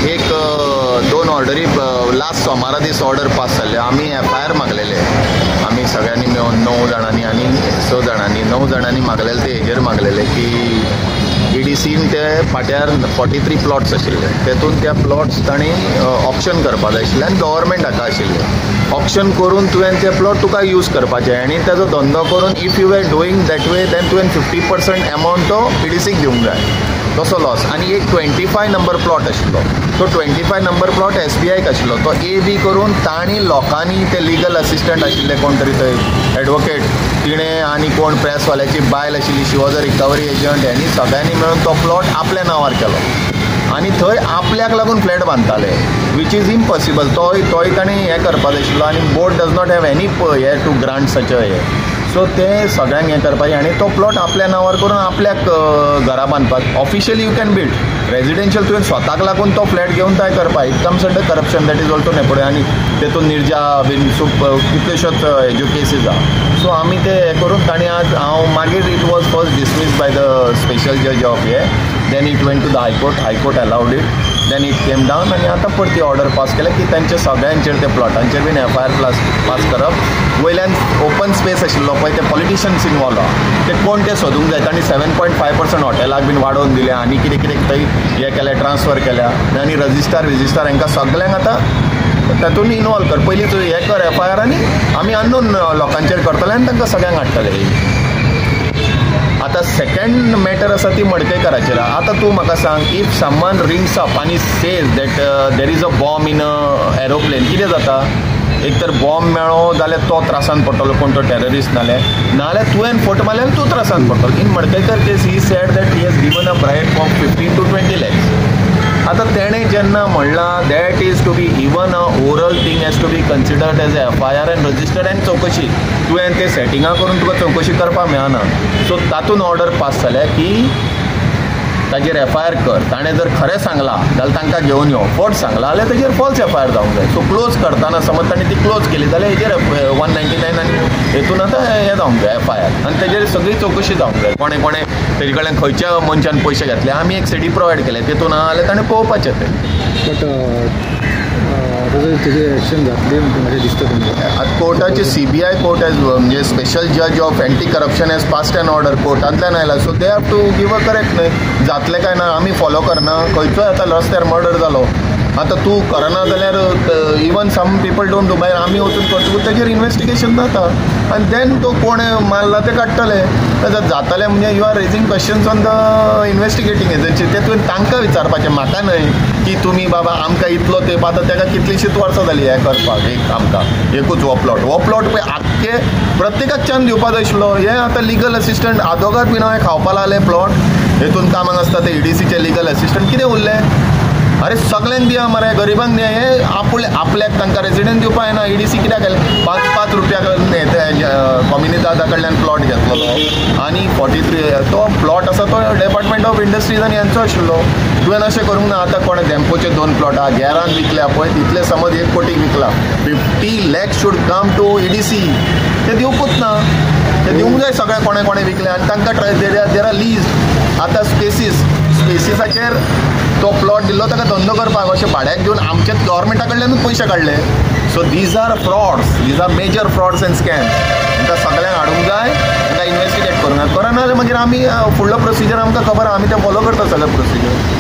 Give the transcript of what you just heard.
एक 2 ऑर्डरी लास्ट सोमारा दीस ऑर्डर पास जाल्ले. आमी FIR मागलेले. आमी सगळ्यांनी मेळून 9 जाणांनी आनी 6 जाणांनी 9 जाणांनी मागलेले ते हेजेर मागलेले की EDCन ते फाट्यार 43 प्लॉट्स आशिल्ले. तेतून त्या प्लॉट्स तांणी ऑप्शन करपा जाय आशिल्ले आनी गव्हर्मेंट हाका आशिल्ले. ऑप्शन करून तुवें ते प्लॉट तुका यूज करपाचे आनी ताजो धंदो करून if you are doing that way then तुवें 50% अमावंट तो EDCक दिवंक जाय. तसो लॉस. आनी एक 25 नंबर प्लॉट आशिल्लो. तो 25 नंबर प्लॉट SBIक आशिल्लो. तो A-B करून तांणी लोकांनी ते लिगल असिस्टंट आशिल्ले कोण तरी थंय एडवोकेट तिणें आनी कोण प्रेसवाल्याची बायल आशिल्ली शी वॉज अ रिकवरी एजंट हेंनी सगळ्यांनी मेळून तो प्लॉट आपल्या नांवार केलो आनी थंय आपल्याक लागून फ्लॅट बांदताले वीच इज इम्पॉसिबल. तोय ताणें हें करपा जाय आशिल्लो आनी board does not have any हे टू ग्रांट सच हे. सो ते सगळ्यांक हें करपाचें आनी तो प्लॉट आपल्या नांवार करून आपल्याक घरा बांदपाक. Officially you can build residential तुवें स्वताक लागून तो फ्लॅट घेवन काय करपा. It comes under corruption that is also नेपोडे आनी तेतून निर्जा बीन कितल्योश्योच हेज्यो केसीस आहा. सो आमी ते हें करून ताणें आज हांव मागीर it was first dismiss by the special जज ऑफ हे. Then it went to the high court allowed it. Then it came down आनी आतां परती ऑर्डर पास केल्या की तांच्या सगळ्यांचेर ते प्लॉटांचेर बीन FIR पास करप. वयल्यान ओपन स्पेस आशिल्लो पळय ते पॉलिटिशियन्स इनवॉल्व आहा ते कोण ते सोदूंक जाय. तांणी 7.5% हॉटेलाक बीन वाडोवन दिले आनी कितें कितें थंय हें केलें ट्रान्सफर केल्या आनी रजिस्ट्रार हांकां सगळ्यांक आतां तातूंत इनवॉल्व कर. पयलींच हें कर FIR आनी आमी अननोन लोकांचेर करतले आनी तांकां सगळ्यांक हाडटले. आतां सेकंड मॅटर आसा ती मडकयकराचेर. आतां तूं म्हाका सांग इफ समवन रिंग्स अप आनी says that there is a bomb in a aeroplane कितें जाता. एक तर बॉम्ब मेळ्ळो जाल्यार तो त्रासान पडटलो कोण तो टेररिस्ट नाल्यार तुवें फट मारल्यार तूं त्रासान पडटलो. In Madkaikar case he said that he has given a bribe for 15 to 20 lakhs. आतां तेणें जेन्ना म्हणलां that is to be even a oral thing has to be considered as FIR and registered and चवकशी तुवें ते सेटिंगां करून तुका चवकशी करपाक मेळना. सो तातूंत ऑर्डर पास जाल्या की ताजेर FIR कर. ताणें जर खरें सांगलां जाल्यार तांकां घेवन यो. फट सांगलां जाल्यार ताजेर फॉल्स FIR जावंक जाय. सो क्लोज करतना समज ताणें ती क्लोज केली जाल्यार हेजेर 199 आनी हेतून आतां हें जावंक जाय FIR आनी ताजेर सगळी चवकशी जावंक जाय. कोणें तेजे कडल्यान खंयच्या मनशान पयशे घेतले. आमी एक CD प्रोवायड केले तेतून आहा जाल्यार ताणें पळोवपाचें तें. तेजे एक्शन जातली म्हाका दिसता तुमकां. कोर्टाची CBI कोर्ट एज म्हणजे स्पेशल जज of anti corruption as passed an order कोर्टांतल्यान आयला. So they have to give a correct न्हय. जातलें काय ना आमी फॉलो करना. खंयचोय आतां रस्त्यार मर्डर जालो आतां तूं करना जाल्यार even some people don't do भायर आमी वचून करतकूच ताजेर इन्वेस्टिगेशन जाता आनी देन तो कोण मारला ते काडटले. जातालें म्हणजे you are raising questions on the investigating agency. ते तुवें तांकां विचारपाचें म्हाका न्हय की तुमी बाबा आमकां इतलो तेंप आतां ताका कितलींशींच वर्सां जालीं हें करपाक. एक आमकां एकूच हो प्लॉट पळय आख्खे प्रत्येकाक चान्स दिवपाक जाय आशिल्लो. हें आतां लिगल असिस्टंट आदोगाद बीन हांवें खावपा लागले प्लॉट हेतून कामाक आसता ते EDCचे लिगल असिस्टंट कितें उरलें. अरे सगळ्यांक दिया मरे गरिबांक दिया. हे आपल्याक तांकां रेजिडेंट दिवपाक येना. EDC कित्याक केलें 5 रुपया कम्युनिदादा कडल्यान प्लॉट घेतलो आनी 43 तो प्लॉट आसा तो डिपार्टमेंट ऑफ इंडस्ट्रीज आनी हेंचो आशिल्लो. तुवें अशें करूंक ना. आतां कोणें डॅम्पोचे 2 प्लॉट आहा गॅरान विकल्या पळय तितले समज 1 कोटीक विकला 50 lakhs should come to EDC. ते दिवपूच ना. ते दिवंक जाय सगळें कोणें विकले आनी तांकां देर आर लीज. आतां स्पेसिसाचेर तो प्लॉट दिल्लो ताका धंदो करपाक अशें भाड्याक दिवन आमच्या गव्हर्मेंटा कडल्यानूच पयशे काडले. So these are frauds. These are major frauds and scam. तांकां सगळ्यांक हाडूंक जाय. तांकां इन्वेस्टिगेट करूंक जाय. करना जाल्यार मागीर आमी फुडलो प्रोसिजर आमकां खबर आहा. आमी ते फॉलो करता सगळे प्रोसिजर.